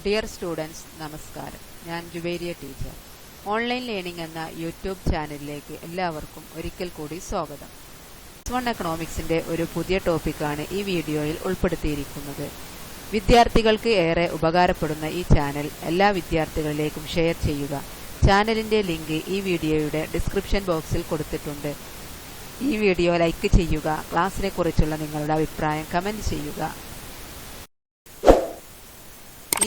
Dear students, നമസ്കാരം. ഞാൻ Jubairiya teacher. Online learning എന്ന യൂട്യൂബ് ചാനലിലേക്ക് എല്ലാവർക്കും ഒരിക്കൽ കൂടി സ്വാഗതം. +1 എക്കണോമിക്സിന്റെ ഒരു പുതിയ ടോപ്പിക്കാണ് ഈ വീഡിയോയിൽ ഉൾപ്പെടുത്തിയിരിക്കുന്നത്. വിദ്യാർത്ഥികൾക്ക് ഏറെ ഉപകാരപ്പെടുന്ന ഈ ചാനൽ എല്ലാ വിദ്യാർത്ഥികളിലേക്കും ഷെയർ ചെയ്യുക. ചാനലിന്റെ ലിങ്ക് ഈ വീഡിയോയുടെ ഡിസ്ക്രിപ്ഷൻ ബോക്സിൽ കൊടുത്തിട്ടുണ്ട്. ഈ വീഡിയോ ലൈക്ക് ചെയ്യുക. ക്ലാസ്സിനെ കുറിച്ചുള്ള നിങ്ങളുടെ അഭിപ്രായം കമന്റ് ചെയ്യുക.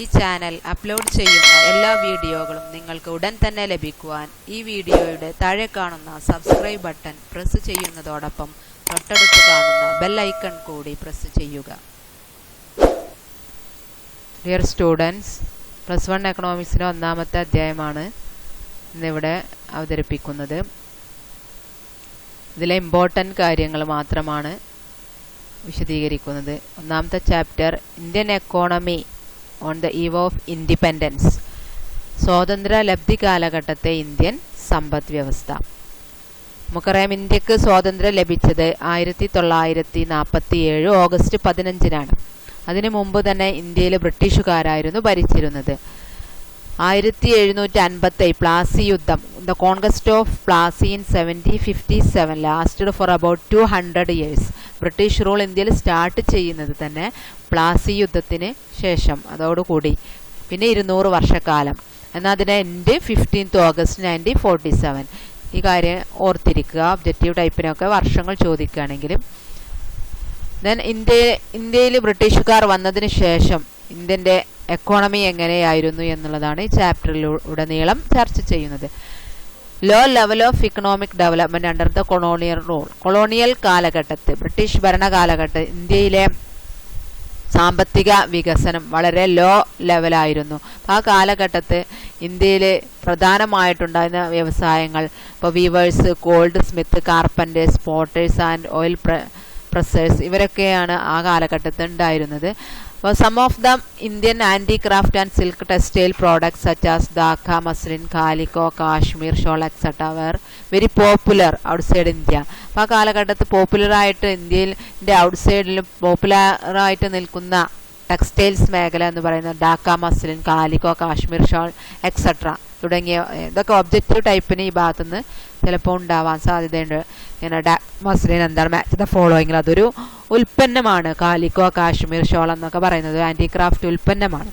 ഈ ചാനൽ അപ്ലോഡ് ചെയ്യുന്ന എല്ലാ വീഡിയോകളും നിങ്ങൾക്ക് ഉടൻ തന്നെ ലഭിക്കുവാൻ ഈ വീഡിയോയുടെ താഴെ കാണുന്ന സബ്സ്ക്രൈബ് ബട്ടൺ പ്രസ് ചെയ്യുന്നതോടൊപ്പം തൊട്ടടുത്ത് കാണുന്ന ബെൽ ഐക്കൺ കൂടി പ്രസ് ചെയ്യുക. ഡിയർ സ്റ്റുഡൻസ്, +1 എക്കണോമിക്സിന്റെ ഒന്നാമത്തെ അധ്യായമാണ് ഇന്നിവിടെ അവതരിപ്പിക്കുന്നത്. ഇതിലെ ഇമ്പോർട്ടൻ്റ് കാര്യങ്ങൾ മാത്രമാണ് വിശദീകരിക്കുന്നത്. ഒന്നാമത്തെ chapter Indian economy on the eve of independence, സ്വാതന്ത്ര്യ ലബ്ധി കാലഘട്ടത്തെ ഇന്ത്യൻ സമ്പദ് വ്യവസ്ഥ. നമുക്കറിയാം, ഇന്ത്യക്ക് സ്വാതന്ത്ര്യം ലഭിച്ചത് 1947 ഓഗസ്റ്റ് 15-നാണ്. അതിനു മുമ്പ് തന്നെ ഇന്ത്യയിൽ ബ്രിട്ടീഷുകാരായിരുന്നു ഭരിച്ചിരുന്നത്. 1757 പ്ലാസി യുദ്ധം, the conquest of Plassey in 1757 lasted for about 200 years. British rule ഇന്ത്യയിൽ സ്റ്റാർട്ട് ചെയ്യുന്നത് തന്നെ പ്ലാസി യുദ്ധത്തിന് ശേഷം, അതോടുകൂടി പിന്നെ 200 വർഷക്കാലം. എന്നാൽ അതിന് എൻഡ് 15 ഓഗസ്റ്റ് 1947. ഈ കാര്യം ഓർത്തിരിക്കുക. ഒബ്ജക്റ്റീവ് ടൈപ്പിനൊക്കെ വർഷങ്ങൾ ചോദിക്കുകയാണെങ്കിലും. ദെൻ ഇന്ത്യയിൽ ബ്രിട്ടീഷുകാർ വന്നതിന് ശേഷം ഇന്ത്യൻ്റെ എക്കോണമി എങ്ങനെയായിരുന്നു എന്നുള്ളതാണ് ഈ ചാപ്റ്ററിലുടനീളം ചർച്ച ചെയ്യുന്നത്. Low level of economic development under the colonial rule. Colonial കാലഘട്ടത്തിൽ, ബ്രിട്ടീഷ് ഭരണകാലഘട്ടത്തിൽ ഇന്ത്യയിലെ സാമ്പത്തിക വികസനം വളരെ ലോ ലെവലായിരുന്നു. ആ കാലഘട്ടത്തിൽ ഇന്ത്യയിൽ പ്രധാനമായിട്ടുണ്ടായിരുന്ന വ്യവസായങ്ങൾ ഇപ്പോൾ weavers, goldsmith, carpenters, potters and oil pressers, ഇവരൊക്കെയാണ് ആ കാലഘട്ടത്തിൽ ഉണ്ടായിരുന്നത്. Some of the Indian handicraft and silk textile products such as Dhaka, muslin, calico, Kashmir shawl etc. were very popular outside India. അപ്പോൾ ആ കാലഘട്ടത്തിൽ പോപ്പുലറായിട്ട് ഇന്ത്യയിലെ ഔട്ട്സൈഡിലും പോപ്പുലറായിട്ട് നിൽക്കുന്ന ടെക്സ്റ്റൈൽസ് മേഖല എന്ന് പറയുന്നത് Dhaka, muslin, calico, Kashmir shawl etcetera തുടങ്ങിയ ഇതൊക്കെ ഒബ്ജക്റ്റീവ് ടൈപ്പിന് ഈ ഭാഗത്തുനിന്ന് ചിലപ്പോൾ ഉണ്ടാവാൻ സാധ്യതയുണ്ട്. ഇങ്ങനെ മസ്ലിൻ എന്താണ്, മാച്ച് ദ ഫോളോയിങ്, അതൊരു ഉൽപ്പന്നമാണ്. കാലിക്കോ, കാശ്മീർ ഷോൾ എന്നൊക്കെ പറയുന്നത് ഹാൻഡിക്രാഫ്റ്റ് ഉൽപ്പന്നമാണ്.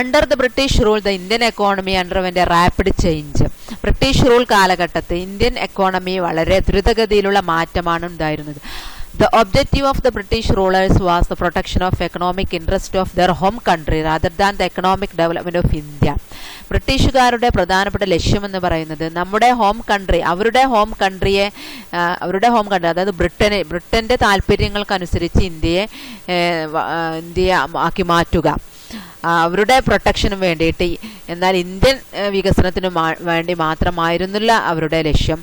Under the British rule the Indian economy underwent A rapid change. British rule കാലഘട്ടത്തിൽ ഇന്ത്യൻ എക്കോണമി വളരെ ദ്രുതഗതിയിലുള്ള മാറ്റമാണ് ഉണ്ടായിരുന്നത്. The objective of the British rulers was the protection of economic interest of their home country rather than the economic development of India. ബ്രിട്ടീഷുകാരുടെ പ്രധാനപ്പെട്ട ലക്ഷ്യമെന്ന് പറയുന്നത് നമ്മുടെ ഹോം കൺട്രി, അവരുടെ ഹോം കൺട്രി അതായത് ബ്രിട്ടന്റെ താല്പര്യങ്ങൾക്കനുസരിച്ച് ഇന്ത്യയെ ആക്കി മാറ്റുക, അവരുടെ പ്രൊട്ടക്ഷന് വേണ്ടിയിട്ട്. എന്നാൽ ഇന്ത്യൻ വികസനത്തിന് വേണ്ടി മാത്രമായിരുന്നില്ല അവരുടെ ലക്ഷ്യം.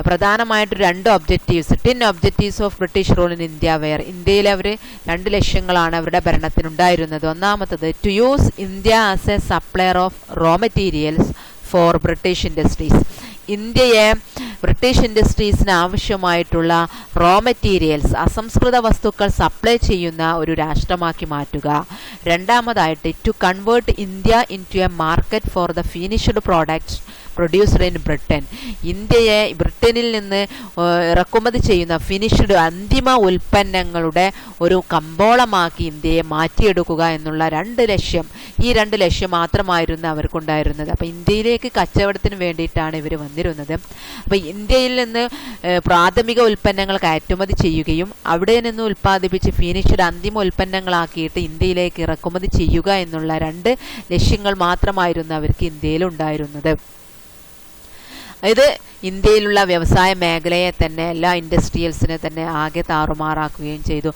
പ്രധാനമായിട്ട് 2 objectives, 10 objectives of British rule in India were. ഇന്ത്യയിൽ അവർ 2 ലക്ഷ്യങ്ങളാണ് അവരുടെ ഭരണത്തിനുണ്ടായിരുന്നത്. ഒന്നാമത്തത് to use India as a supplier of raw materials for British industries. ഇന്ത്യയെ ബ്രിട്ടീഷ് ഇൻഡസ്ട്രീസിന് ആവശ്യമായിട്ടുള്ള റോ മെറ്റീരിയൽസ്, അസംസ്കൃത വസ്തുക്കൾ സപ്ലൈ ചെയ്യുന്ന ഒരു രാഷ്ട്രമാക്കി മാറ്റുക. രണ്ടാമതായിട്ട് to convert India into a market for the finished products produced in Britain. ഇന്ത്യയെ ബ്രിട്ടനിൽ നിന്ന് ഇറക്കുമതി ചെയ്യുന്ന ഫിനിഷ്ഡ് അന്തിമ ഉൽപ്പന്നങ്ങളുടെ ഒരു കമ്പോളമാക്കി ഇന്ത്യയെ മാറ്റിയെടുക്കുക എന്നുള്ള 2 ലക്ഷ്യം, ഈ 2 ലക്ഷ്യം മാത്രമായിരുന്നു അവർക്കുണ്ടായിരുന്നത്. അപ്പം ഇന്ത്യയിലേക്ക് കച്ചവടത്തിന് വേണ്ടിയിട്ടാണ് ഇവർ വന്നിരുന്നത്. അപ്പം ഇന്ത്യയിൽ നിന്ന് പ്രാഥമിക ഉൽപ്പന്നങ്ങൾ കയറ്റുമതി ചെയ്യുകയും അവിടെ നിന്ന് ഉൽപ്പാദിപ്പിച്ച് ഫിനിഷ്ഡ് അന്തിമ ഉൽപ്പന്നങ്ങളാക്കിയിട്ട് ഇന്ത്യയിലേക്ക് ഇറക്കുമതി ചെയ്യുക എന്നുള്ള 2 ലക്ഷ്യങ്ങൾ മാത്രമായിരുന്നു അവർക്ക് ഇന്ത്യയിൽ ഉണ്ടായിരുന്നത്. ഇത് ഇന്ത്യയിലുള്ള വ്യവസായ മേഖലയെ തന്നെ, എല്ലാ ഇൻഡസ്ട്രിയൽസിനെ തന്നെ ആകെ താറുമാറാക്കുകയും ചെയ്തു.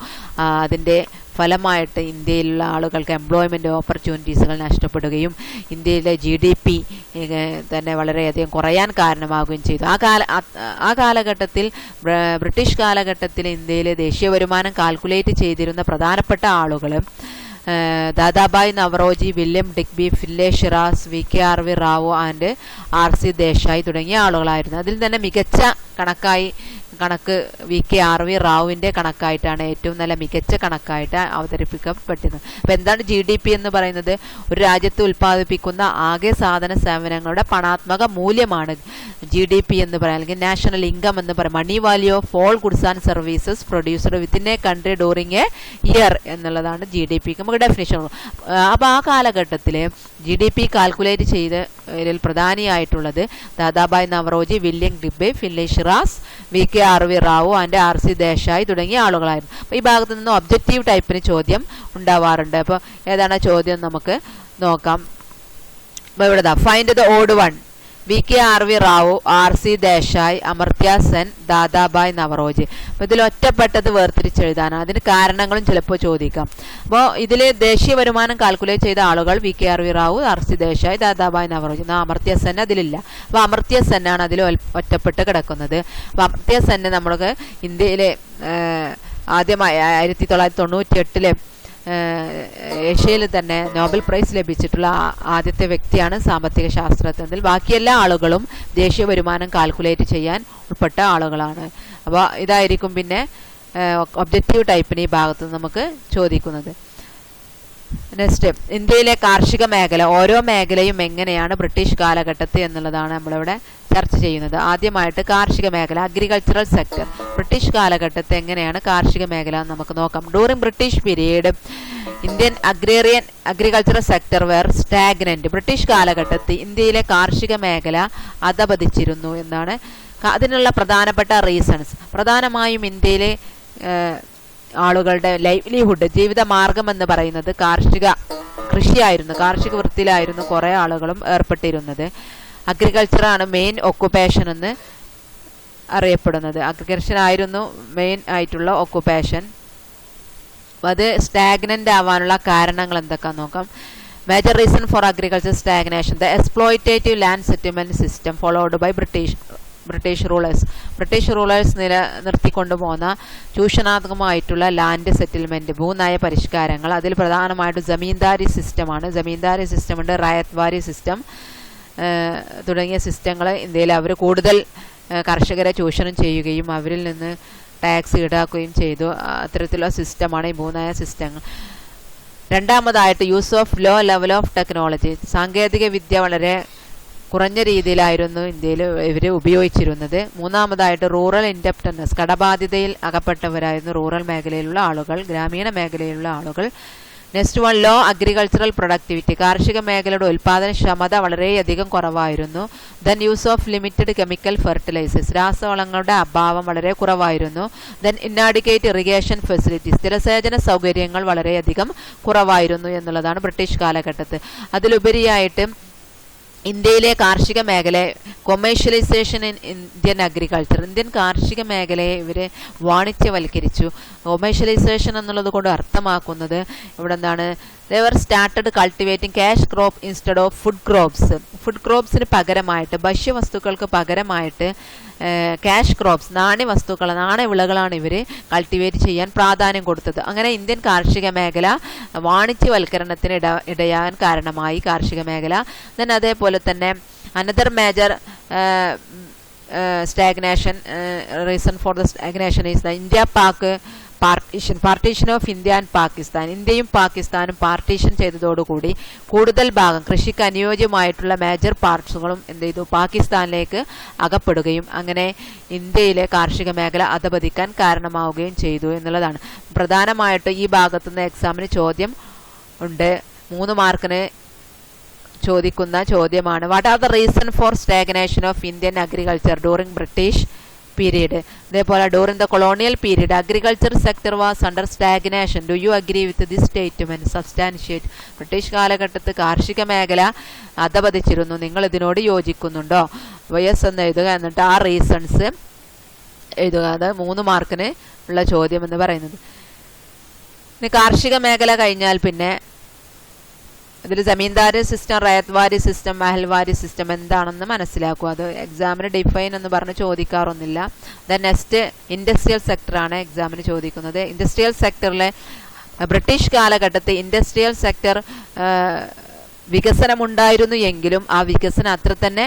അതിൻ്റെ ഫലമായിട്ട് ഇന്ത്യയിലുള്ള ആളുകൾക്ക് എംപ്ലോയ്മെൻറ്റ് ഓപ്പർച്യൂണിറ്റീസുകൾ നഷ്ടപ്പെടുകയും ഇന്ത്യയിലെ GDP തന്നെ വളരെയധികം കുറയാൻ കാരണമാവുകയും ചെയ്തു. ആ കാലഘട്ടത്തിൽ, ബ്രിട്ടീഷ് കാലഘട്ടത്തിൽ ഇന്ത്യയിലെ ദേശീയ വരുമാനം കാൽക്കുലേറ്റ് ചെയ്തിരുന്ന പ്രധാനപ്പെട്ട ആളുകൾ Dadabhai Naoroji, William Digby, Findlay Shirras, VK Rao and RC Desai തുടങ്ങിയ ആളുകളായിരുന്നു. അതിൽ തന്നെ മികച്ച കണക്ക് VK റാവുവിൻ്റെ കണക്കായിട്ടാണ് ഏറ്റവും നല്ല മികച്ച കണക്കായിട്ട് അവതരിപ്പിക്കപ്പെട്ടത്. അപ്പം എന്താണ് GDP എന്ന് പറയുന്നത്? ഒരു രാജ്യത്ത് ഉൽപ്പാദിപ്പിക്കുന്ന ആകെ സാധന സേവനങ്ങളുടെ പണാത്മക മൂല്യമാണ് GDP എന്ന് പറയാം, അല്ലെങ്കിൽ നാഷണൽ ഇൻകം എന്ന് പറയാം. Money value of all goods and services produced within a country during a year എന്നുള്ളതാണ് GDP നമുക്ക് ഡെഫിനിഷൻ. അപ്പോൾ ആ കാലഘട്ടത്തിൽ GDP കാൽക്കുലേറ്റ് ചെയ്തതിൽ പ്രധാനിയായിട്ടുള്ളത് Dadabhai Naoroji, William Digby, Findlay Shirras, VK Rao and RC Desai തുടങ്ങിയ ആളുകളായിരുന്നു. അപ്പോൾ ഈ ഭാഗത്ത് നിന്ന് ഒബ്ജക്റ്റീവ് ടൈപ്പിന് ചോദ്യം ഉണ്ടാവാറുണ്ട്. അപ്പോൾ ഏതാണ് ചോദ്യം നമുക്ക് നോക്കാം. അപ്പോൾ ഇവിടെ find the odd one. VK Rao, RC Desai, Amartya Sen, Dadabhai Naoroji. അപ്പോൾ ഇതിൽ ഒറ്റപ്പെട്ടത് വേർതിരിച്ചെഴുതാനാണ്. അതിന് കാരണങ്ങളും ചിലപ്പോൾ ചോദിക്കാം. അപ്പോൾ ഇതിൽ ദേശീയ വരുമാനം കാൽക്കുലേറ്റ് ചെയ്ത ആളുകൾ VK റാവു, RC ദേശായി, ദാദാബായ് നവറോജി. എന്നാൽ അമർത്യ സെൻ അതിലില്ല. അപ്പോൾ അമർത്യ സെന്നാണ് അതിൽ ഒറ്റപ്പെട്ട് കിടക്കുന്നത്. അപ്പോൾ അമർത്യ സെന്ന് നമ്മൾക്ക് ഇന്ത്യയിലെ ആദ്യമായി 1998 ഏഷ്യയിൽ തന്നെ നോബൽ പ്രൈസ് ലഭിച്ചിട്ടുള്ള ആദ്യത്തെ വ്യക്തിയാണ് സാമ്പത്തിക ശാസ്ത്രജ്ഞത്തിൽ. ബാക്കിയെല്ലാ ആളുകളും ദേശീയ വരുമാനം കാൽക്കുലേറ്റ് ചെയ്യാൻ ഉൾപ്പെട്ട ആളുകളാണ്. അപ്പോൾ ഇതായിരിക്കും പിന്നെ ഒബ്ജക്റ്റീവ് ടൈപ്പിന് ഈ ഭാഗത്ത് നമുക്ക് ചോദിക്കുന്നത്. നെക്സ്റ്റ്, ഇന്ത്യയിലെ കാർഷിക മേഖല, ഓരോ മേഖലയും എങ്ങനെയാണ് ബ്രിട്ടീഷ് കാലഘട്ടത്തിൽ എന്നുള്ളതാണ് നമ്മളിവിടെ ചർച്ച ചെയ്യുന്നത്. ആദ്യമായിട്ട് കാർഷിക മേഖല, അഗ്രികൾച്ചറൽ സെക്ടർ. ബ്രിട്ടീഷ് കാലഘട്ടത്തിൽ എങ്ങനെയാണ് കാർഷിക മേഖല എന്ന് നമുക്ക് നോക്കാം. During British period Indian agricultural sector were stagnant. British കാലഘട്ടത്തിൽ ഇന്ത്യയിലെ കാർഷിക മേഖല അധപതിച്ചിരുന്നു എന്നാണ്. അതിനുള്ള പ്രധാനപ്പെട്ട റീസൺസ്, പ്രധാനമായും ഇന്ത്യയിലെ ആളുകളുടെ ലൈവ്ലിഹുഡ്, ജീവിതമാർഗം എന്ന് പറയുന്നത് കൃഷിയായിരുന്നു. കാർഷിക വൃത്തിയിലായിരുന്നു കുറേ ആളുകളും ഏർപ്പെട്ടിരുന്നത്. അഗ്രികൾച്ചറാണ് മെയിൻ ഒക്കുപേഷൻ എന്ന് അറിയപ്പെടുന്നത്. അഗ്രികൾച്ചർ ആയിരുന്നു മെയിൻ ആയിട്ടുള്ള ഒക്കുപേഷൻ. അത് സ്റ്റാഗ്നന്റ് ആവാനുള്ള കാരണങ്ങൾ എന്തൊക്കെയാണെന്ന് നോക്കാം. Major reason for agriculture stagnation, the exploitative land settlement system followed by British rulers നിലനിർത്തിക്കൊണ്ടുപോകുന്ന ചൂഷണാത്മകമായിട്ടുള്ള ലാൻഡ് സെറ്റിൽമെന്റ്, ഭൂനയ പരിഷ്കാരങ്ങൾ. അതിൽ പ്രധാനമായിട്ടും ജമീന്ദാരി സിസ്റ്റമാണ്. ജമീന്ദാരി സിസ്റ്റം ഉണ്ട്, റായത്വാരി സിസ്റ്റം തുടങ്ങിയ സിസ്റ്റങ്ങൾ. ഇന്ത്യയിൽ അവർ കൂടുതൽ കർഷകരെ ചൂഷണം ചെയ്യുകയും അവരിൽ നിന്ന് ടാക്സ് ഈടാക്കുകയും ചെയ്തു. അത്തരത്തിലുള്ള സിസ്റ്റമാണ് ഈ ഭൂനയ സിസ്റ്റങ്ങൾ. രണ്ടാമതായിട്ട് use of low level of technology, സാങ്കേതിക വിദ്യ വളരെ കുറഞ്ഞ രീതിയിലായിരുന്നു ഇന്ത്യയിൽ ഇവർ ഉപയോഗിച്ചിരുന്നത്. മൂന്നാമതായിട്ട് റൂറൽ ഇൻഡെപ്റ്റൻസ്, കടബാധ്യതയിൽ അകപ്പെട്ടവരായിരുന്നു റൂറൽ മേഖലയിലുള്ള ആളുകൾ, ഗ്രാമീണ മേഖലയിലുള്ള ആളുകൾ. Next one, low agricultural productivity, കാർഷിക മേഖലയുടെ ഉൽപാദനക്ഷമത വളരെയധികം കുറവായിരുന്നു. Then use of limited chemical fertilisers, രാസവളങ്ങളുടെ അഭാവം വളരെ കുറവായിരുന്നു. ദെൻ ഇന്നാഡിക്കേറ്റ് ഇറിഗേഷൻ ഫെസിലിറ്റീസ്, ജലസേചന സൗകര്യങ്ങൾ വളരെയധികം കുറവായിരുന്നു എന്നുള്ളതാണ് ബ്രിട്ടീഷ് കാലഘട്ടത്തിൽ. അതിലുപരിയായിട്ട് ഇന്ത്യയിലെ കാർഷിക മേഖലയെ commercialisation in Indian agriculture, Indian കാർഷിക മേഖലയെ ഇവർ വാണിജ്യവൽക്കരിച്ചു. കൊമേഴ്ഷ്യലൈസേഷൻ എന്നുള്ളത് കൊണ്ട് അർത്ഥമാക്കുന്നത് ഇവിടെ എന്താണ്, they were started cultivating cash crop instead of food crops. Food ക്രോപ്സിന് പകരമായിട്ട്, ഭക്ഷ്യവസ്തുക്കൾക്ക് പകരമായിട്ട് ക്യാഷ് ക്രോപ്സ്, നാണ്യവിളകളാണ് ഇവർ കൾട്ടിവേറ്റ് ചെയ്യാൻ പ്രാധാന്യം കൊടുത്തത്. അങ്ങനെ ഇന്ത്യൻ കാർഷിക മേഖല വാണിജ്യവൽക്കരണത്തിന് ഇടയാൻ കാരണമായി കാർഷിക മേഖല. ദെൻ അതേപോലെ തന്നെ another major stagnation, reason for the stagnation is the India-Pak partition of India and Pakistan. ഇന്ത്യയും പാകിസ്ഥാനും പാർട്ടീഷൻ ചെയ്തതോടുകൂടി കൂടുതൽ ഭാഗം കൃഷിക്ക് അനുയോജ്യമായിട്ടുള്ള മേജർ പാർട്സുകളും എന്ത് ചെയ്തു, പാകിസ്ഥാനിലേക്ക് അകപ്പെടുകയും അങ്ങനെ ഇന്ത്യയിലെ കാർഷിക മേഖല അധപതിക്കാൻ കാരണമാവുകയും ചെയ്തു എന്നുള്ളതാണ്. പ്രധാനമായിട്ട് ഈ ഭാഗത്തുനിന്ന് എക്സാമിന് ചോദ്യം ഉണ്ട്, 3 മാർക്കിന് ചോദിക്കുന്ന ചോദ്യമാണ്. What are the reason for stagnation of Indian agriculture during British period? ഇതേപോലെ during the colonial period agriculture sector was under stagnation. Do you agree with this statement? Substantiate. British കാലഘട്ടത്ത് കാർഷിക മേഖല അധപതിച്ചിരുന്നു, നിങ്ങൾ ഇതിനോട് യോജിക്കുന്നുണ്ടോ? വയസ് എന്ന് എഴുതുക, എന്നിട്ട് ആ റീസൺസ് എഴുതുക. അത് 3 മാർക്കിന് ഉള്ള ചോദ്യം എന്ന് പറയുന്നത്. ഇനി കാർഷിക മേഖല കഴിഞ്ഞാൽ പിന്നെ ഇതിൽ zamindari system, ryotwari system, mahalwari system എന്താണെന്ന് മനസ്സിലാക്കുക. അത് എക്സാമിന് ഡിഫൈൻ എന്ന് പറഞ്ഞ് ചോദിക്കാറൊന്നുമില്ല. ദെൻ നെക്സ്റ്റ് ഇൻഡസ്ട്രിയൽ സെക്ടറാണ് എക്സാമിന് ചോദിക്കുന്നത്. ഇൻഡസ്ട്രിയൽ സെക്ടറിലെ ബ്രിട്ടീഷ് കാലഘട്ടത്തിൽ ഇൻഡസ്ട്രിയൽ സെക്ടർ വികസനമുണ്ടായിരുന്നു എങ്കിലും ആ വികസനം അത്ര തന്നെ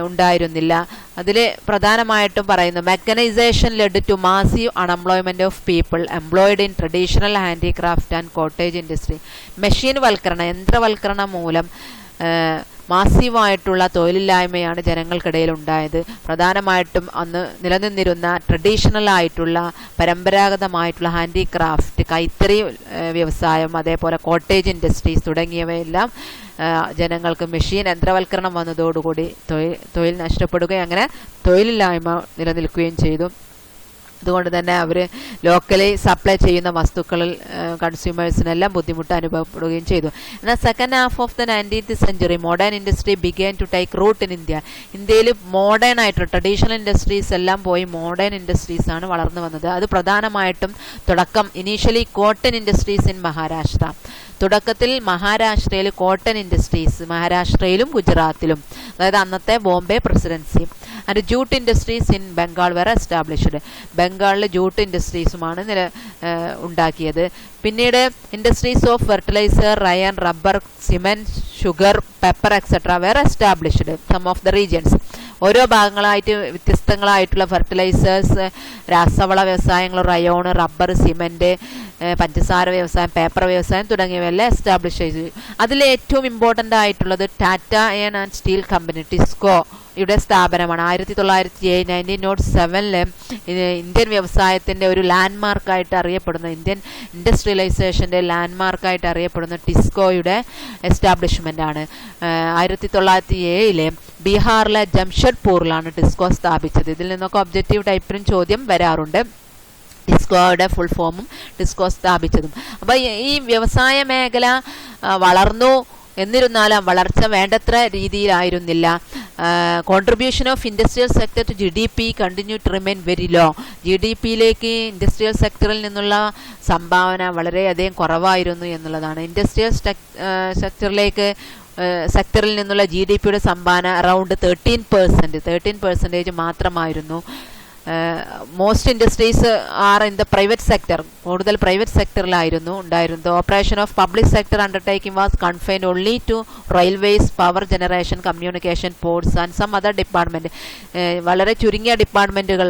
ഉണ്ടായിരുന്നില്ല. അതിൽ പ്രധാനമായിട്ടും പറയുന്നു mechanisation led to massive unemployment of people employed in traditional handicraft and cottage industry. Machine വൽക്കരണം, യന്ത്രവൽക്കരണം മൂലം മാസീവായിട്ടുള്ള തൊഴിലില്ലായ്മയാണ് ജനങ്ങൾക്കിടയിൽ ഉണ്ടായത്. പ്രധാനമായിട്ടും അന്ന് നിലനിന്നിരുന്ന ട്രഡീഷണൽ ആയിട്ടുള്ള പരമ്പരാഗതമായിട്ടുള്ള ഹാൻഡിക്രാഫ്റ്റ്, കൈത്തറി വ്യവസായം, അതേപോലെ കോട്ടേജ് ഇൻഡസ്ട്രീസ് തുടങ്ങിയവയെല്ലാം ജനങ്ങൾക്ക് മെഷീൻ യന്ത്രവൽക്കരണം വന്നതോടുകൂടി തൊഴിൽ നഷ്ടപ്പെടുകയും അങ്ങനെ തൊഴിലില്ലായ്മ നിലനിൽക്കുകയും ചെയ്തു. അതുകൊണ്ട് തന്നെ അവർ ലോക്കലി സപ്ലൈ ചെയ്യുന്ന വസ്തുക്കളിൽ കൺസ്യൂമേഴ്സിനെല്ലാം ബുദ്ധിമുട്ട് അനുഭവപ്പെടുകയും ചെയ്തു. എന്നാൽ second half of the 19th century modern industry began to take root in India. ഇന്ത്യയിൽ മോഡേൺ ആയിട്ടുള്ള ട്രഡീഷണൽ ഇൻഡസ്ട്രീസ് എല്ലാം പോയി മോഡേൺ ഇൻഡസ്ട്രീസ് ആണ് വളർന്നു വന്നത്. അത് പ്രധാനമായിട്ടും തുടക്കം initially cotton industries in Maharashtra. തുടക്കത്തിൽ മഹാരാഷ്ട്രയിൽ കോട്ടൺ ഇൻഡസ്ട്രീസ്, മഹാരാഷ്ട്രയിലും ഗുജറാത്തിലും, അതായത് അന്നത്തെ Bombay presidency, and jute industries in Bengal were established. ബംഗാളിൽ ജൂട്ട് ഇൻഡസ്ട്രീസുമാണ് ഉണ്ടാക്കിയത്. പിന്നീട് industries of fertiliser, iron, rubber, cement, sugar, pepper etcetera were established some of the regions. ഓരോ ഭാഗങ്ങളായിട്ട് വ്യത്യസ്തങ്ങളായിട്ടുള്ള ഫെർട്ടിലൈസേഴ്സ്, രാസവള വ്യവസായങ്ങൾ, റയോൺ, റബ്ബർ, സിമെന്റ്, പഞ്ചസാര വ്യവസായം, പേപ്പർ വ്യവസായം തുടങ്ങിയവയെല്ലാം എസ്റ്റാബ്ലിഷ് ചെയ്തു. അതിൽ ഏറ്റവും ഇമ്പോർട്ടൻ്റ് ആയിട്ടുള്ളത് Tata iron and steel company, TISCO യുടെ സ്ഥാപനമാണ്. 1907 ഇന്ത്യൻ വ്യവസായത്തിൻ്റെ ഒരു ലാൻഡ് മാർക്കായിട്ട് അറിയപ്പെടുന്ന, ഇന്ത്യൻ ഇൻഡസ്ട്രിയലൈസേഷൻ്റെ ലാൻഡ് മാർക്കായിട്ട് അറിയപ്പെടുന്ന ടിസ്കോയുടെ എസ്റ്റാബ്ലിഷ്മെൻ്റ് ആണ്. 1907 ബീഹാറിലെ ജംഷഡ്പൂരിലാണ് ടിസ്കോ സ്ഥാപിച്ചത്. ഇതിൽ നിന്നൊക്കെ ഒബ്ജക്റ്റീവ് ടൈപ്പിലും ചോദ്യം വരാറുണ്ട്. ടിസ്കോയുടെ ഫുൾ ഫോമും ടിസ്കോ സ്ഥാപിച്ചതും. അപ്പോൾ ഈ വ്യവസായ മേഖല വളർന്നു, എന്നിരുന്നാലും വളർച്ച വേണ്ടത്ര രീതിയിലായിരുന്നില്ല. Contribution of industrial sector to GDP continue to remain very low. GDPയിലേക്ക് ഇൻഡസ്ട്രിയൽ സെക്ടറിൽ നിന്നുള്ള സംഭാവന വളരെയധികം കുറവായിരുന്നു എന്നുള്ളതാണ്. ഇൻഡസ്ട്രിയൽ സെക്ടറിൽ നിന്നുള്ള GDPയുടെ സംഭാവന അറൗണ്ട് 13% മാത്രമായിരുന്നു. Most industries are in the private sector. കൂടുതൽ പ്രൈവറ്റ് സെക്ടറിലായിരുന്നു ഉണ്ടായിരുന്നത്. Operation of public sector undertaking was confined only to railways, power generation, communication, ports and some other department. വളരെ ചുരുങ്ങിയ ഡിപ്പാർട്ട്മെന്റുകൾ,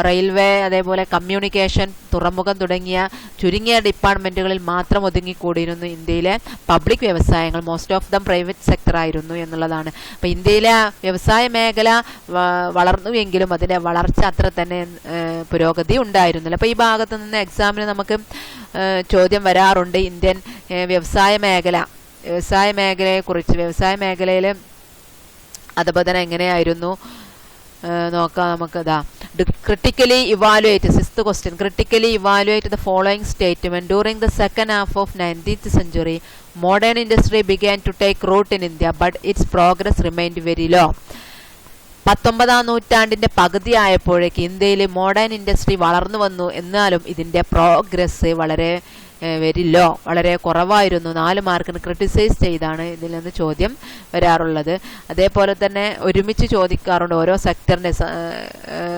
റെയിൽവേ, അതേപോലെ കമ്മ്യൂണിക്കേഷൻ, തുറമുഖം തുടങ്ങിയ ചുരുങ്ങിയ ഡിപ്പാർട്ട്മെന്റുകളിൽ മാത്രം ഒതുങ്ങിക്കൂടിയിരുന്നു ഇന്ത്യയിലെ പബ്ലിക് വ്യവസായങ്ങൾ. Most of them private sector ആയിരുന്നു എന്നുള്ളതാണ്. അപ്പോൾ ഇന്ത്യയിലെ വ്യവസായ മേഖല വളർന്നുവെങ്കിലും അതിൻ്റെ വളർച്ച അത്ര തന്നെ പുരോഗതി ഉണ്ടായിരുന്നില്ല. അപ്പോൾ ഈ ഭാഗത്ത് നിന്ന് എക്സാമിന് നമുക്ക് ചോദ്യം വരാറുണ്ട്. ഇന്ത്യൻ വ്യവസായ മേഖലയെക്കുറിച്ച്, വ്യവസായ മേഖലയിൽ അധപതനം എങ്ങനെയായിരുന്നു നോക്കാം നമുക്ക്. Critically evaluate, 6th question, critically evaluate the following statement. During the second half of 19th century modern industry began to take root in India but its progress remained very low. 19ാം നൂറ്റാണ്ടിൻ്റെ പകുതി ആയപ്പോഴേക്ക് ഇന്ത്യയിൽ മോഡേൺ ഇൻഡസ്ട്രി വളർന്നു വന്നു, എന്നാലും ഇതിൻ്റെ progress very low, വളരെ കുറവായിരുന്നു. 4 മാർക്കിന് ക്രിട്ടിസൈസ് ചെയ്താണ് ഇതിൽ നിന്ന് ചോദ്യം വരാറുള്ളത്. അതേപോലെ തന്നെ ഒരുമിച്ച് ചോദിക്കാറുണ്ട് ഓരോ സെക്ടറിൻ്റെ,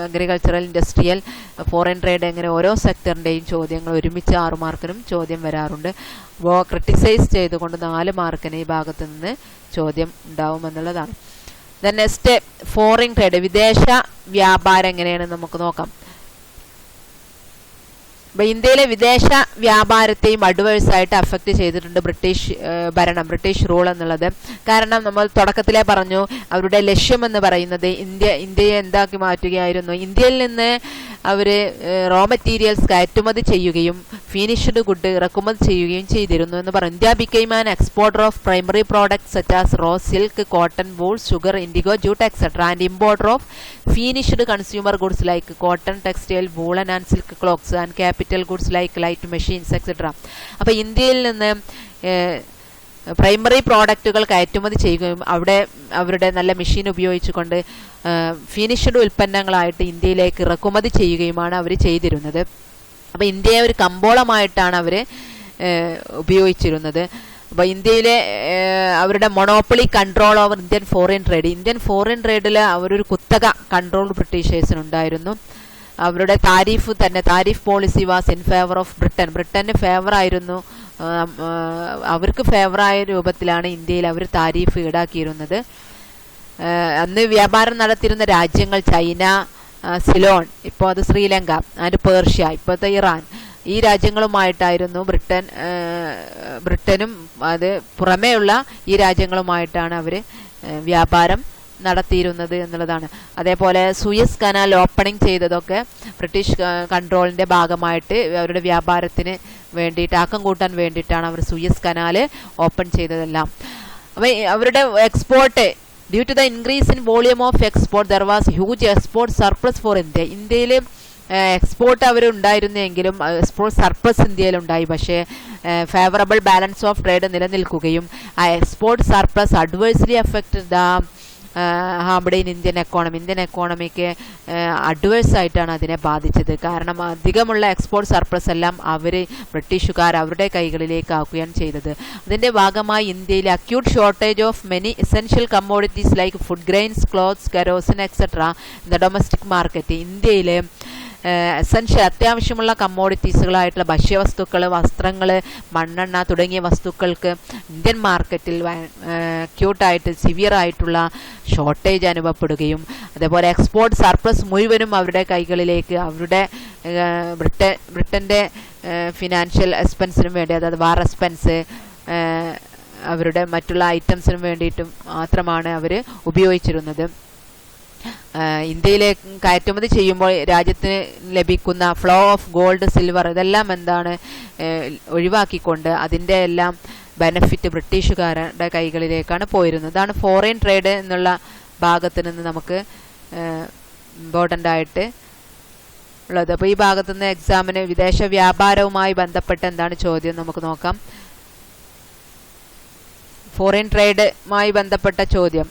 അഗ്രികൾച്ചറൽ, ഇൻഡസ്ട്രിയൽ, ഫോറിൻ ട്രേഡ്, അങ്ങനെ ഓരോ സെക്ടറിൻ്റെയും ചോദ്യങ്ങൾ ഒരുമിച്ച് 6 മാർക്കിനും ചോദ്യം വരാറുണ്ട്. അപ്പോൾ ക്രിട്ടിസൈസ് ചെയ്തുകൊണ്ട് 4 മാർക്കിന് ഈ ഭാഗത്ത് നിന്ന് ചോദ്യം ഉണ്ടാവുമെന്നുള്ളതാണ്. ദെൻ നെക്സ്റ്റ് ഫോറിൻ ട്രേഡ്, വിദേശ വ്യാപാരം എങ്ങനെയാണെന്ന് നമുക്ക് നോക്കാം. അപ്പോൾ ഇന്ത്യയിലെ വിദേശ വ്യാപാരത്തെയും അഡ്വേഴ്സായിട്ട് അഫക്റ്റ് ചെയ്തിട്ടുണ്ട് ബ്രിട്ടീഷ് ഭരണം, ബ്രിട്ടീഷ് റൂൾ എന്നുള്ളത്. കാരണം നമ്മൾ തുടക്കത്തിലേ പറഞ്ഞു, അവരുടെ ലക്ഷ്യമെന്ന് പറയുന്നത് ഇന്ത്യയെ എന്താക്കി മാറ്റുകയായിരുന്നു. ഇന്ത്യയിൽ നിന്ന് അവർ റോ മെറ്റീരിയൽസ് കയറ്റുമതി ചെയ്യുകയും ഫിനിഷ്ഡ് ഗുഡ് ഇറക്കുമതി ചെയ്യുകയും ചെയ്തിരുന്നു എന്ന് പറഞ്ഞു. India became an exporter of primary products such as raw silk, cotton, wool, sugar, indigo, jute etcetera and importer of finished consumer goods like cotton, textile, woollen and silk cloths and capital goods like light machines etcetera. അപ്പോൾ ഇന്ത്യയിൽ നിന്ന് primary പ്രോഡക്റ്റുകൾ കയറ്റുമതി ചെയ്യുകയും അവിടെ അവരുടെ നല്ല machine ഉപയോഗിച്ചുകൊണ്ട് ഫിനിഷ്ഡ് ഉൽപ്പന്നങ്ങളായിട്ട് ഇന്ത്യയിലേക്ക് ഇറക്കുമതി ചെയ്യുകയുമാണ് അവർ ചെയ്തിരുന്നത്. അപ്പോൾ ഇന്ത്യയെ ഒരു കമ്പോളമായിട്ടാണ് അവർ ഉപയോഗിച്ചിരുന്നത്. അപ്പോൾ ഇന്ത്യയിലെ അവരുടെ monopoly control over Indian foreign ട്രേഡിൽ അവരൊരു കുത്തക കൺട്രോൾ ബ്രിട്ടീഷേഴ്സിനുണ്ടായിരുന്നു. അവരുടെ tariff policy was in favour of ബ്രിട്ടന് ഫേവർ ആയിരുന്നു. അവർക്ക് ഫേവറായ രൂപത്തിലാണ് ഇന്ത്യയിൽ അവർ താരിഫ് ഈടാക്കിയിരുന്നത്. അന്ന് വ്യാപാരം നടത്തിയിരുന്ന രാജ്യങ്ങൾ ചൈന, സിലോൺ, ഇപ്പോൾ അത് ശ്രീലങ്ക, ആൻഡ് പേർഷ്യ, ഇപ്പോഴത്തെ ഇറാൻ, ഈ രാജ്യങ്ങളുമായിട്ടായിരുന്നു ബ്രിട്ടനും അത് പുറമേയുള്ള ഈ രാജ്യങ്ങളുമായിട്ടാണ് അവർ വ്യാപാരം നടത്തിയിരുന്നത് എന്നുള്ളതാണ്. അതേപോലെ സൂയസ് കനാൽ ഓപ്പണിംഗ് ചെയ്തതൊക്കെ ബ്രിട്ടീഷ് കൺട്രോളിൻ്റെ ഭാഗമായിട്ട് അവരുടെ വ്യാപാരത്തിന് വേണ്ടിയിട്ട് ആക്കം കൂട്ടാൻ വേണ്ടിയിട്ടാണ് അവർ സൂയസ് കനാൽ ഓപ്പൺ ചെയ്തതെല്ലാം. അപ്പോൾ അവരുടെ export due to the increase in volume of export there was huge export surplus for India. ഇന്ത്യയിൽ എക്സ്പോർട്ട് അവരുണ്ടായിരുന്നെങ്കിലും എക്സ്പോർട്ട് സർപ്ലസ് ഇന്ത്യയിലുണ്ടായി. പക്ഷേ ഫേവറബിൾ ബാലൻസ് ഓഫ് ട്രേഡ് നിലനിൽക്കുകയും ആ export surplus adversely affected the ഹാംഡ് ഇൻ ഇന്ത്യൻ എക്കോണമിക്ക് അഡ്വേഴ്സ് ആയിട്ടാണ് അതിനെ ബാധിച്ചത്. കാരണം അധികമുള്ള എക്സ്പോർട്ട് സർപ്ലസ് എല്ലാം ബ്രിട്ടീഷുകാർ അവരുടെ കൈകളിലേക്ക് ആക്കുകയാണ് ചെയ്തത്. അതിൻ്റെ ഭാഗമായി ഇന്ത്യയിൽ acute shortage of many essential commodities like food grains, clothes, kerosene etcetera in the domestic market. ഇന്ത്യയിൽ അത്യാവശ്യമുള്ള കമ്മോഡിറ്റീസുകളായിട്ടുള്ള ഭക്ഷ്യവസ്തുക്കൾ, വസ്ത്രങ്ങൾ, മണ്ണെണ്ണ തുടങ്ങിയ വസ്തുക്കൾക്ക് ഇന്ത്യൻ മാർക്കറ്റിൽ ക്യൂട്ടായിട്ട് സിവിയർ ആയിട്ടുള്ള ഷോർട്ടേജ് അനുഭവപ്പെടുകയും അതേപോലെ എക്സ്പോർട്ട് സർപ്ലസ് മുഴുവനും അവരുടെ കൈകളിലേക്ക് ബ്രിട്ടൻ്റെ ഫിനാൻഷ്യൽ എക്സ്പെൻസിനും വേണ്ടി, അതായത് വാർ എക്സ്പെൻസ്, അവരുടെ മറ്റുള്ള ഐറ്റംസിനും വേണ്ടിയിട്ടും മാത്രമാണ് അവർ ഉപയോഗിച്ചിരുന്നത്. ഇന്ത്യയിലേക്ക് കയറ്റുമതി ചെയ്യുമ്പോൾ രാജ്യത്തിന് ലഭിക്കുന്ന ഫ്ലോ ഓഫ് ഗോൾഡ്, സിൽവർ ഇതെല്ലാം ഒഴിവാക്കിക്കൊണ്ട് അതിൻ്റെ എല്ലാം ബെനഫിറ്റ് ബ്രിട്ടീഷുകാരുടെ കൈകളിലേക്കാണ് പോയിരുന്നത്. ഇതാണ് ഫോറിൻ ട്രേഡ് എന്നുള്ള ഭാഗത്ത് നിന്ന് നമുക്ക് ഇമ്പോർട്ടൻ്റ് ആയിട്ട് ഉള്ളത്. അപ്പോൾ ഈ ഭാഗത്തു നിന്ന് എക്സാമിന് വിദേശ വ്യാപാരവുമായി ബന്ധപ്പെട്ട് എന്താണ് ചോദ്യം നമുക്ക് നോക്കാം. ഫോറിൻ ട്രേഡുമായി ബന്ധപ്പെട്ട ചോദ്യം.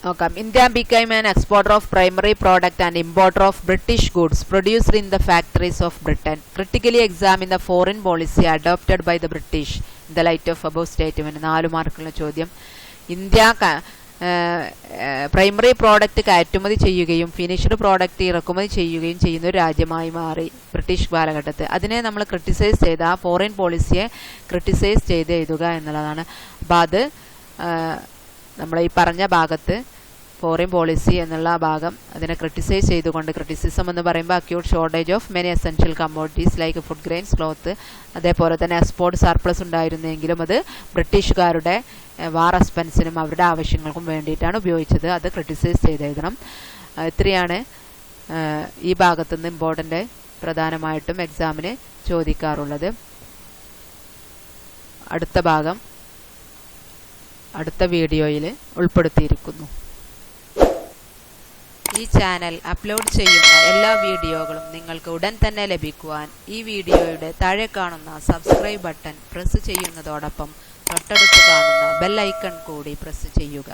നോക്കാം. India became an exporter of primary product and importer of British goods produced in the factories of Britain. Critically examine the foreign policy adopted by the British in the light of above statement. 4 മാർക്കുള്ള ചോദ്യം. India primary product കയറ്റുമതി ചെയ്യുകയും finished product ഇറക്കുമതി ചെയ്യുകയും ചെയ്യുന്ന ഒരു രാജ്യമായി മാറി British കാലഘട്ടത്തിൽ. അതിനെ നമ്മൾ ക്രിട്ടിസൈസ് ചെയ്ത് ആ ഫോറിൻ പോളിസിയെ ക്രിട്ടിസൈസ് ചെയ്ത് എഴുതുക എന്നുള്ളതാണ്. അപ്പോൾ അത് നമ്മൾ ഈ പറഞ്ഞ ഭാഗത്ത് ഫോറിൻ പോളിസി എന്നുള്ള ഭാഗം അതിനെ ക്രിട്ടിസൈസ് ചെയ്തുകൊണ്ട്, ക്രിറ്റിസിസം എന്ന് പറയുമ്പോൾ acute shortage of many essential commodities like food grains, cloth, അതേപോലെ തന്നെ എക്സ്പോർട്ട് സർപ്ലസ് ഉണ്ടായിരുന്നെങ്കിലും അത് ബ്രിട്ടീഷുകാരുടെ വാർ എക്സ്പെൻസിനും അവരുടെ ആവശ്യങ്ങൾക്കും വേണ്ടിയിട്ടാണ് ഉപയോഗിച്ചത്. അത് ക്രിട്ടിസൈസ് ചെയ്ത് എഴുതണം. ഇത്രയാണ് ഈ ഭാഗത്തുനിന്ന് ഇമ്പോർട്ടൻ്റ് പ്രധാനമായിട്ടും എക്സാമിന് ചോദിക്കാറുള്ളത്. അടുത്ത ഭാഗം അടുത്ത വീഡിയോയിൽ ഉൾപ്പെടുത്തിയിരിക്കുന്നു. ഈ ചാനൽ അപ്ലോഡ് ചെയ്യുന്ന എല്ലാ വീഡിയോകളും നിങ്ങൾക്ക് ഉടൻ തന്നെ ലഭിക്കുവാൻ ഈ വീഡിയോയുടെ താഴെ കാണുന്ന സബ്സ്ക്രൈബ് ബട്ടൺ പ്രസ് ചെയ്യുന്നതോടൊപ്പം തൊട്ടടുത്ത് കാണുന്ന ബെൽ ഐക്കൺ കൂടി പ്രസ് ചെയ്യുക.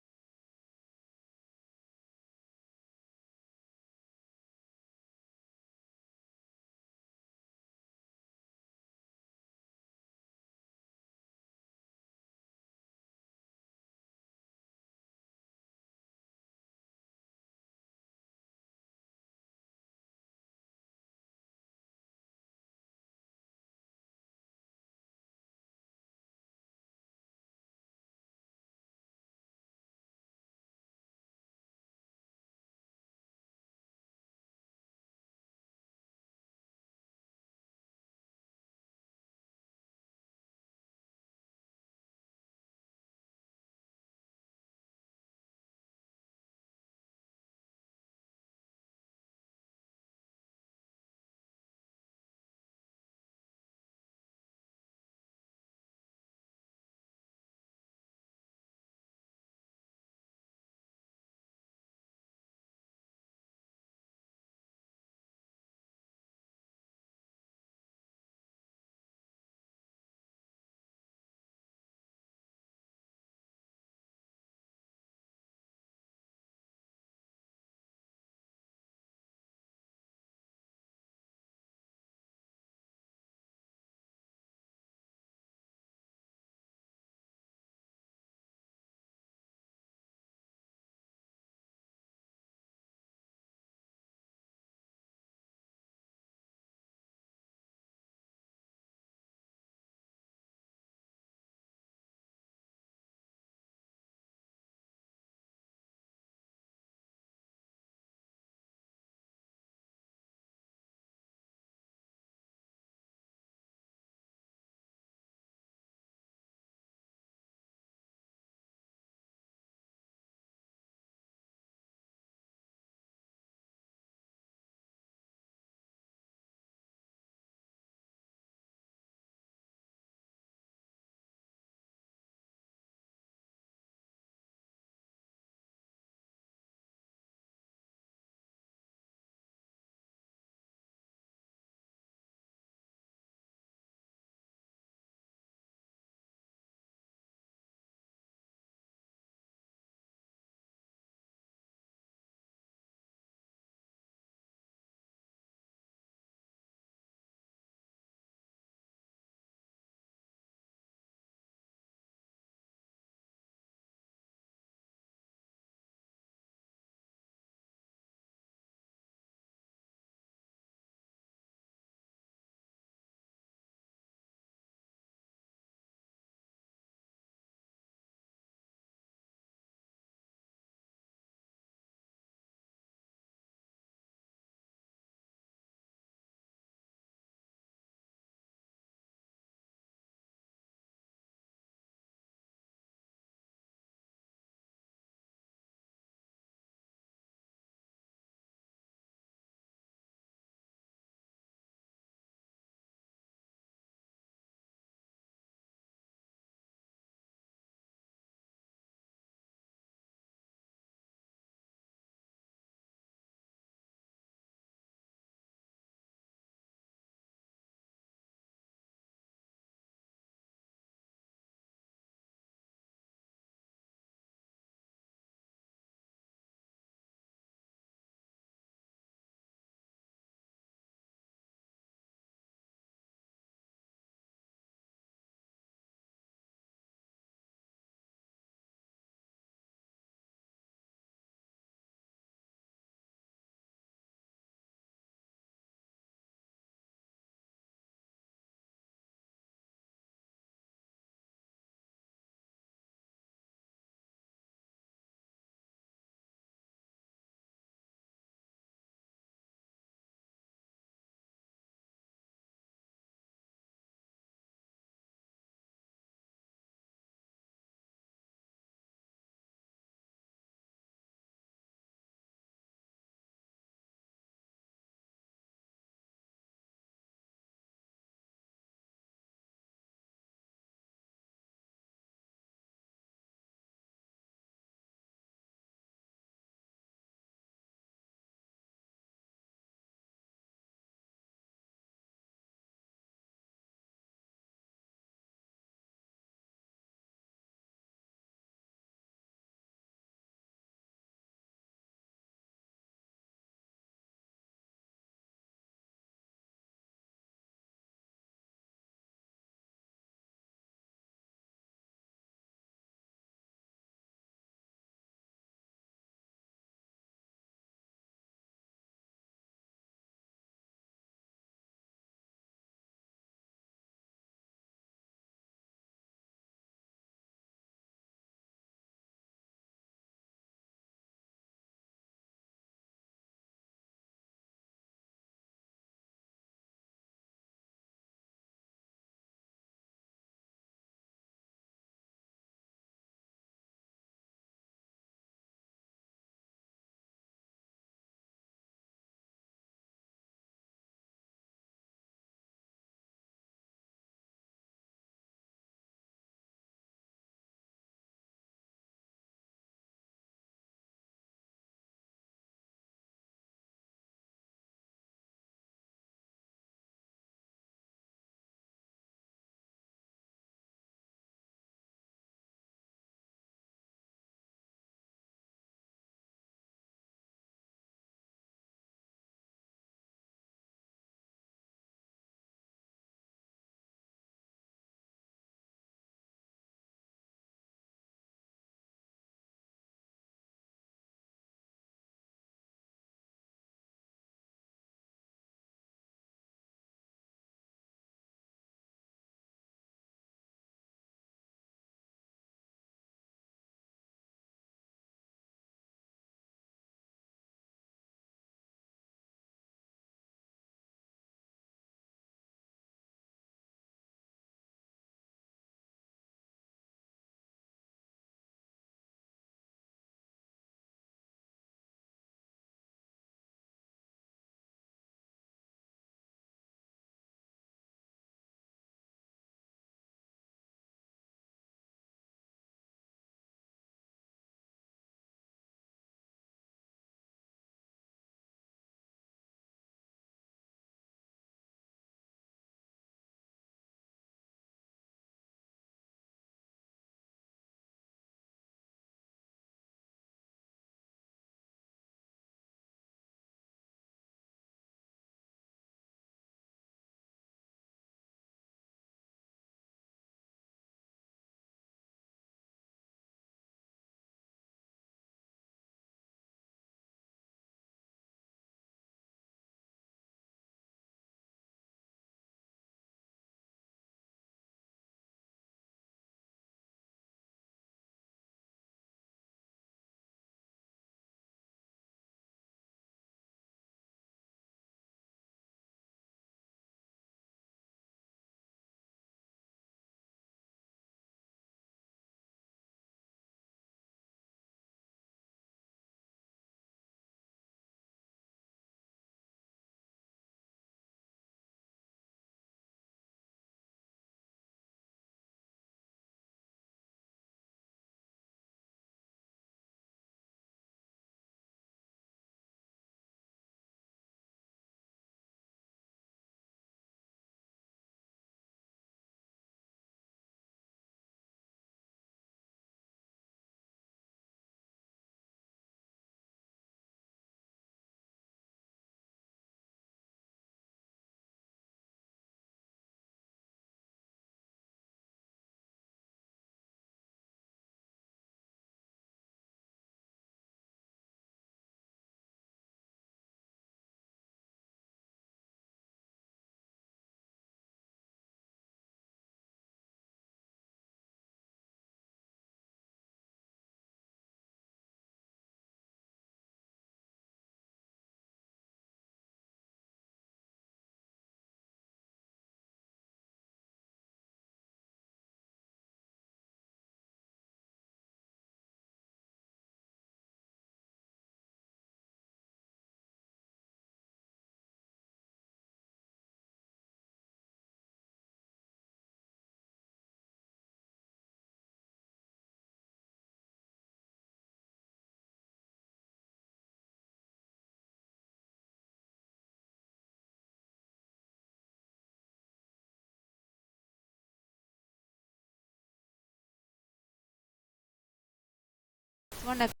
Next one